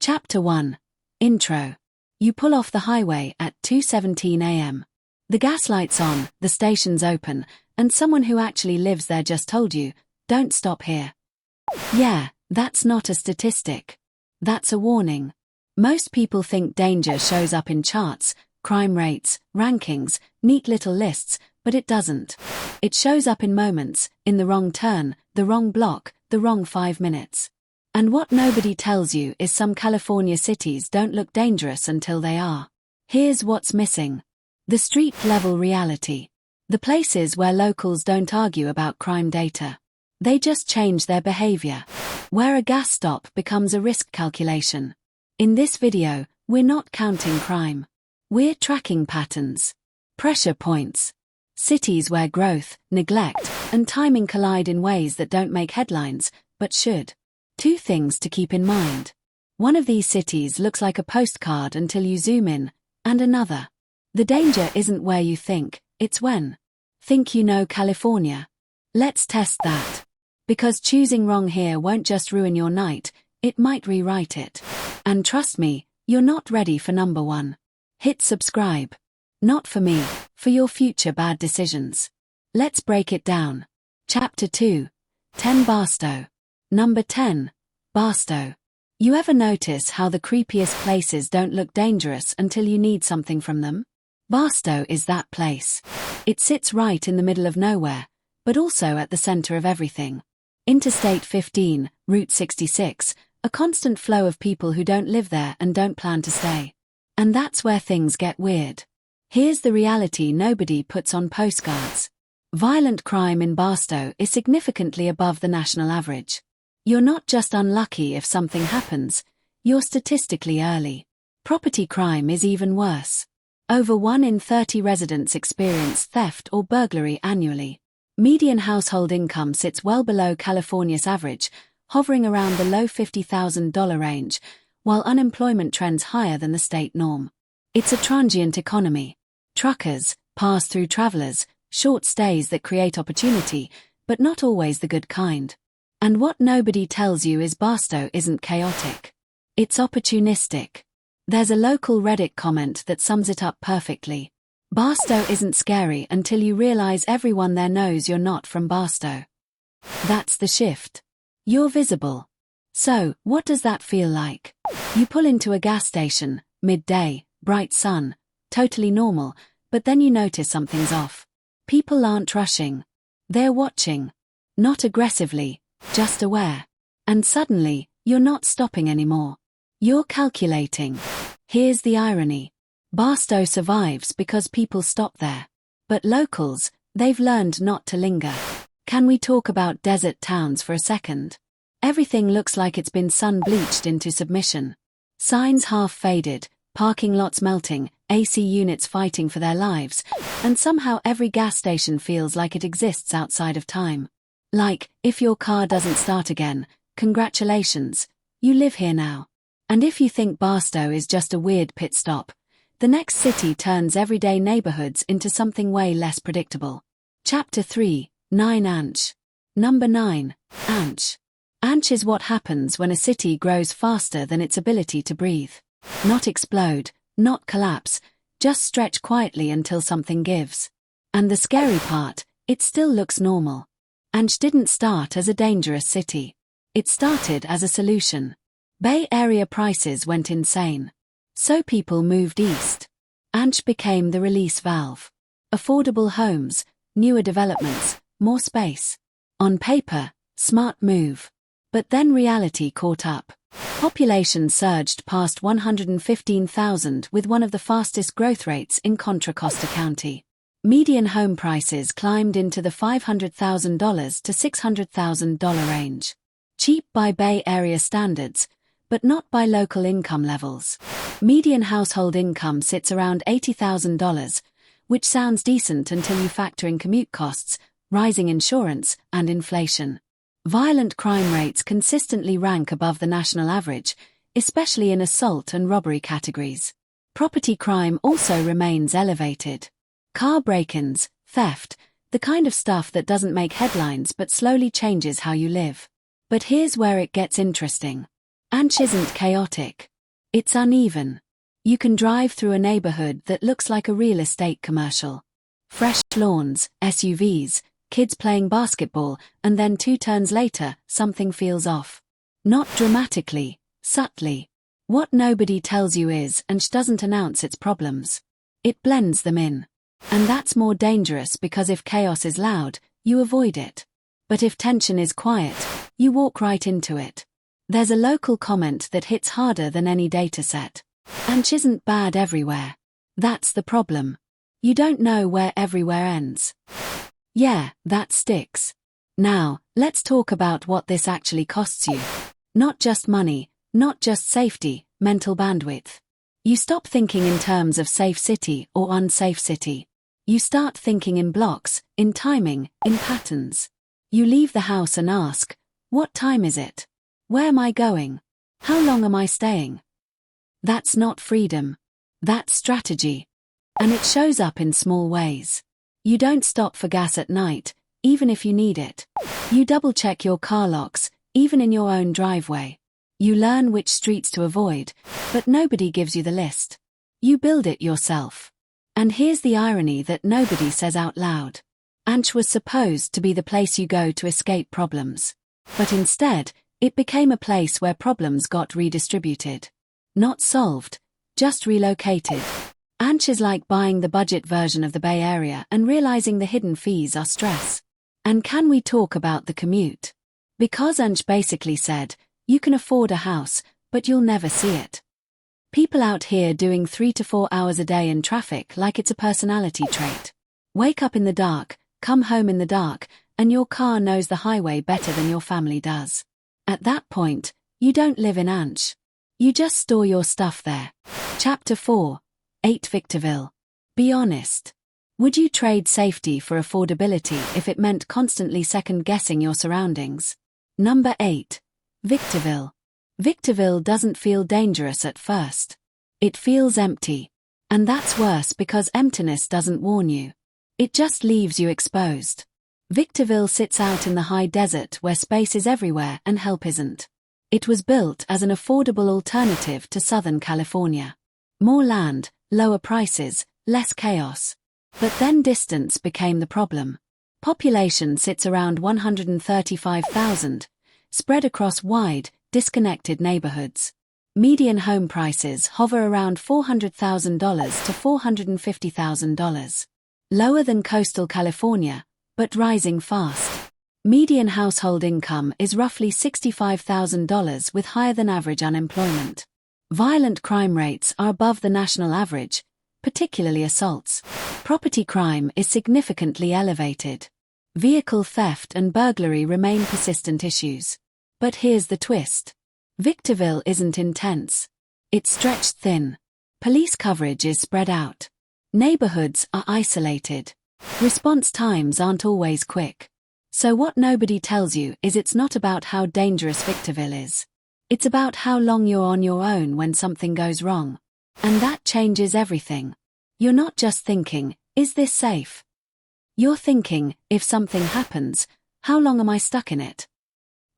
Chapter 1. Intro. You pull off the highway at 2:17 a.m. The gas light's on, the station's open, and someone who actually lives there just told you, don't stop here. Yeah, that's not a statistic. That's a warning. Most people think danger shows up in charts, crime rates, rankings, neat little lists, but it doesn't. It shows up in moments, in the wrong turn, the wrong block, the wrong 5 minutes. And what nobody tells you is some California cities don't look dangerous until they are. Here's what's missing. The street-level reality. The places where locals don't argue about crime data. They just change their behavior. Where a gas stop becomes a risk calculation. In this video, we're not counting crime. We're tracking patterns. Pressure points. Cities where growth, neglect, and timing collide in ways that don't make headlines, but should. 2 things to keep in mind. One of these cities looks like a postcard until you zoom in, and another. The danger isn't where you think, it's when. Think you know California? Let's test that. Because choosing wrong here won't just ruin your night, it might rewrite it. And trust me, you're not ready for number 1. Hit subscribe. Not for me, for your future bad decisions. Let's break it down. Chapter 2. 10 Barstow. Number 10. Barstow. You ever notice how the creepiest places don't look dangerous until you need something from them? Barstow is that place. It sits right in the middle of nowhere, but also at the center of everything. Interstate 15, Route 66, a constant flow of people who don't live there and don't plan to stay. And that's where things get weird. Here's the reality nobody puts on postcards. Violent crime in Barstow is significantly above the national average. You're not just unlucky if something happens, you're statistically early. Property crime is even worse. Over 1 in 30 residents experience theft or burglary annually. Median household income sits well below California's average, hovering around the low $50,000 range, while unemployment trends higher than the state norm. It's a transient economy. Truckers, pass-through travelers, short stays that create opportunity, but not always the good kind. And what nobody tells you is Barstow isn't chaotic. It's opportunistic. There's a local Reddit comment that sums it up perfectly. Barstow isn't scary until you realize everyone there knows you're not from Barstow. That's the shift. You're visible. So, what does that feel like? You pull into a gas station, midday, bright sun, totally normal, but then you notice something's off. People aren't rushing. They're watching. Not aggressively, just aware. And suddenly, you're not stopping anymore. You're calculating. Here's the irony. Barstow survives because people stop there. But locals, they've learned not to linger. Can we talk about desert towns for a second? Everything looks like it's been sun-bleached into submission. Signs half faded, parking lots melting, AC units fighting for their lives, and somehow every gas station feels like it exists outside of time. Like, if your car doesn't start again, congratulations, you live here now. And if you think Barstow is just a weird pit stop, the next city turns everyday neighborhoods into something way less predictable. Chapter 3, 9 Anch. Number 9, Anch. Anch is what happens when a city grows faster than its ability to breathe. Not explode, not collapse, just stretch quietly until something gives. And the scary part, it still looks normal. Anch didn't start as a dangerous city. It started as a solution. Bay Area prices went insane. So people moved east. Anch became the release valve. Affordable homes, newer developments, more space. On paper, smart move. But then reality caught up. Population surged past 115,000 with one of the fastest growth rates in Contra Costa County. Median home prices climbed into the $500,000 to $600,000 range. Cheap by Bay Area standards, but not by local income levels. Median household income sits around $80,000, which sounds decent until you factor in commute costs, rising insurance, and inflation. Violent crime rates consistently rank above the national average, especially in assault and robbery categories. Property crime also remains elevated. Car break-ins, theft, the kind of stuff that doesn't make headlines but slowly changes how you live. But here's where it gets interesting. Anch isn't chaotic. It's uneven. You can drive through a neighborhood that looks like a real estate commercial. Fresh lawns, SUVs, kids playing basketball, and then 2 turns later, something feels off. Not dramatically, subtly. What nobody tells you is and doesn't announce its problems. It blends them in. And that's more dangerous because if chaos is loud, you avoid it. But if tension is quiet, you walk right into it. There's a local comment that hits harder than any dataset. Anch isn't bad everywhere. That's the problem. You don't know where everywhere ends. Yeah, that sticks. Now, let's talk about what this actually costs you. Not just money, not just safety, mental bandwidth. You stop thinking in terms of safe city or unsafe city. You start thinking in blocks, in timing, in patterns. You leave the house and ask, what time is it? Where am I going? How long am I staying? That's not freedom. That's strategy. And it shows up in small ways. You don't stop for gas at night, even if you need it. You double-check your car locks, even in your own driveway. You learn which streets to avoid, but nobody gives you the list. You build it yourself. And here's the irony that nobody says out loud. Anch was supposed to be the place you go to escape problems. But instead, it became a place where problems got redistributed. Not solved, just relocated. Anch is like buying the budget version of the Bay Area and realizing the hidden fees are stress. And can we talk about the commute? Because Anch basically said, you can afford a house, but you'll never see it. People out here doing 3 to 4 hours a day in traffic like it's a personality trait. Wake up in the dark, come home in the dark, and your car knows the highway better than your family does. At that point, you don't live in Anch. You just store your stuff there. Chapter 4. 8 Victorville. Be honest. Would you trade safety for affordability if it meant constantly second-guessing your surroundings? Number 8. Victorville. Victorville doesn't feel dangerous at first. It feels empty. And that's worse because emptiness doesn't warn you. It just leaves you exposed. Victorville sits out in the high desert where space is everywhere and help isn't. It was built as an affordable alternative to Southern California. More land, lower prices, less chaos. But then distance became the problem. Population sits around 135,000, spread across wide, disconnected neighborhoods. Median home prices hover around $400,000 to $450,000. Lower than coastal California, but rising fast. Median household income is roughly $65,000 with higher than average unemployment. Violent crime rates are above the national average, particularly assaults. Property crime is significantly elevated. Vehicle theft and burglary remain persistent issues. But here's the twist. Victorville isn't intense. It's stretched thin. Police coverage is spread out. Neighborhoods are isolated. Response times aren't always quick. So what nobody tells you is it's not about how dangerous Victorville is. It's about how long you're on your own when something goes wrong. And that changes everything. You're not just thinking, is this safe? You're thinking, if something happens, how long am I stuck in it?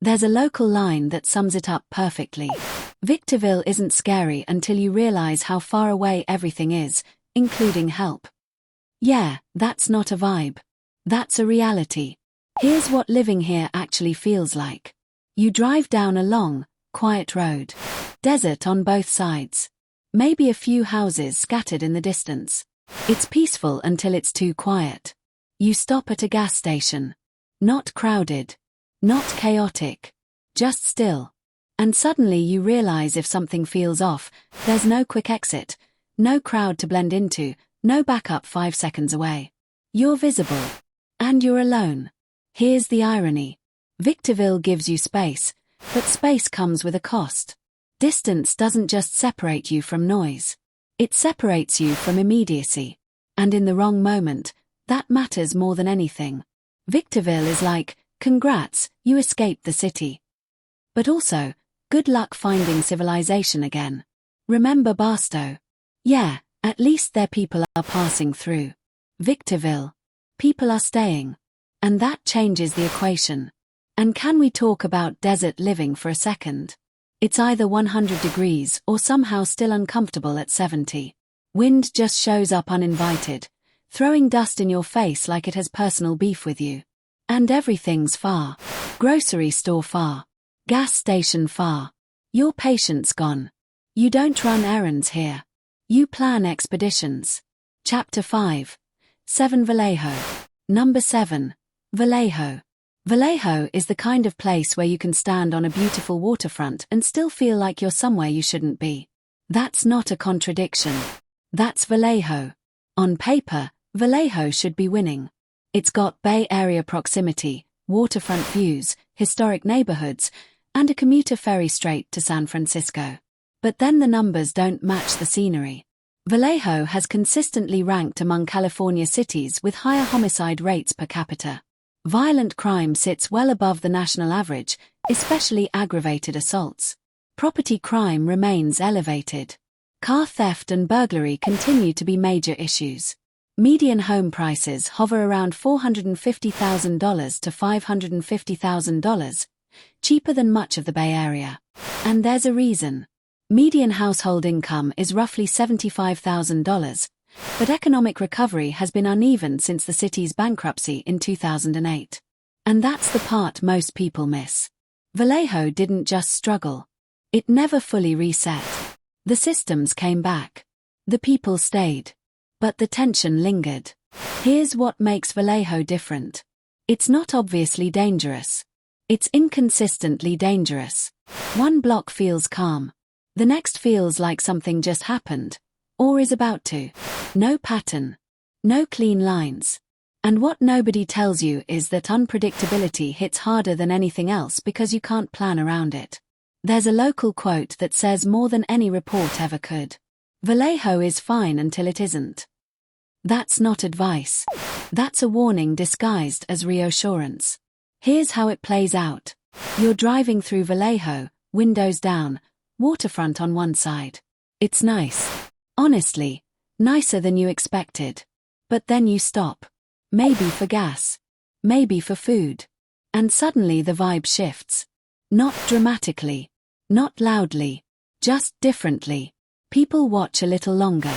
There's a local line that sums it up perfectly. Victorville isn't scary until you realize how far away everything is, including help. Yeah, that's not a vibe. That's a reality. Here's what living here actually feels like. You drive down a long, quiet road. Desert on both sides. Maybe a few houses scattered in the distance. It's peaceful until it's too quiet. You stop at a gas station. Not crowded. Not chaotic. Just still. And suddenly you realize if something feels off, there's no quick exit, no crowd to blend into, no backup 5 seconds away. You're visible. And you're alone. Here's the irony. Victorville gives you space, but space comes with a cost. Distance doesn't just separate you from noise. It separates you from immediacy. And in the wrong moment, that matters more than anything. Victorville is like, congrats, you escaped the city. But also, good luck finding civilization again. Remember Barstow? Yeah, at least their people are passing through. Victorville. People are staying. And that changes the equation. And can we talk about desert living for a second? It's either 100 degrees or somehow still uncomfortable at 70. Wind just shows up uninvited, throwing dust in your face like it has personal beef with you. And everything's far. Grocery store far. Gas station far. Your patience gone. You don't run errands here. You plan expeditions. Chapter 5. 7 Vallejo. Number 7. Vallejo. Vallejo is the kind of place where you can stand on a beautiful waterfront and still feel like you're somewhere you shouldn't be. That's not a contradiction. That's Vallejo. On paper, Vallejo should be winning. It's got Bay Area proximity, waterfront views, historic neighborhoods, and a commuter ferry straight to San Francisco. But then the numbers don't match the scenery. Vallejo has consistently ranked among California cities with higher homicide rates per capita. Violent crime sits well above the national average, especially aggravated assaults. Property crime remains elevated. Car theft and burglary continue to be major issues. Median home prices hover around $450,000 to $550,000, cheaper than much of the Bay Area. And there's a reason. Median household income is roughly $75,000, but economic recovery has been uneven since the city's bankruptcy in 2008. And that's the part most people miss. Vallejo didn't just struggle. It never fully reset. The systems came back. The people stayed. But the tension lingered. Here's what makes Vallejo different. It's not obviously dangerous. It's inconsistently dangerous. One block feels calm. The next feels like something just happened, or is about to. No pattern. No clean lines. And what nobody tells you is that unpredictability hits harder than anything else because you can't plan around it. There's a local quote that says more than any report ever could. Vallejo is fine until it isn't. That's not advice. That's a warning disguised as reassurance. Here's how it plays out. You're driving through Vallejo, windows down, waterfront on one side. It's nice. Honestly, nicer than you expected. But then you stop. Maybe for gas. Maybe for food. And suddenly the vibe shifts. Not dramatically. Not loudly. Just differently. People watch a little longer.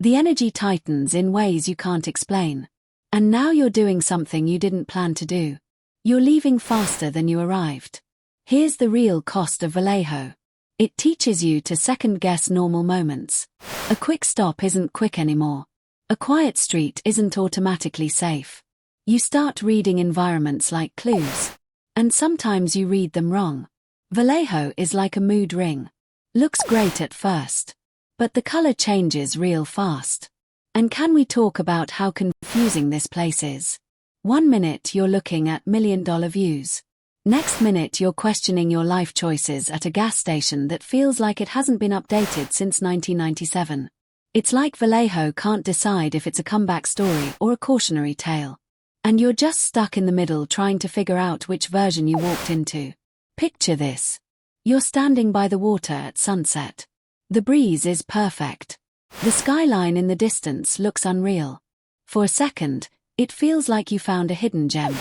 The energy tightens in ways you can't explain. And now you're doing something you didn't plan to do. You're leaving faster than you arrived. Here's the real cost of Vallejo. It teaches you to second-guess normal moments. A quick stop isn't quick anymore. A quiet street isn't automatically safe. You start reading environments like clues. And sometimes you read them wrong. Vallejo is like a mood ring. Looks great at first. But the color changes real fast. And can we talk about how confusing this place is? 1 minute you're looking at million-dollar views. Next minute you're questioning your life choices at a gas station that feels like it hasn't been updated since 1997. It's like Vallejo can't decide if it's a comeback story or a cautionary tale. And you're just stuck in the middle trying to figure out which version you walked into. Picture this. You're standing by the water at sunset. The breeze is perfect. The skyline in the distance looks unreal. For a second, it feels like you found a hidden gem.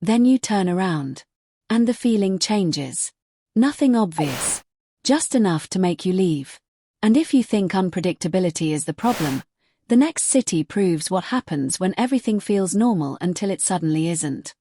Then you turn around. And the feeling changes. Nothing obvious. Just enough to make you leave. And if you think unpredictability is the problem, the next city proves what happens when everything feels normal until it suddenly isn't.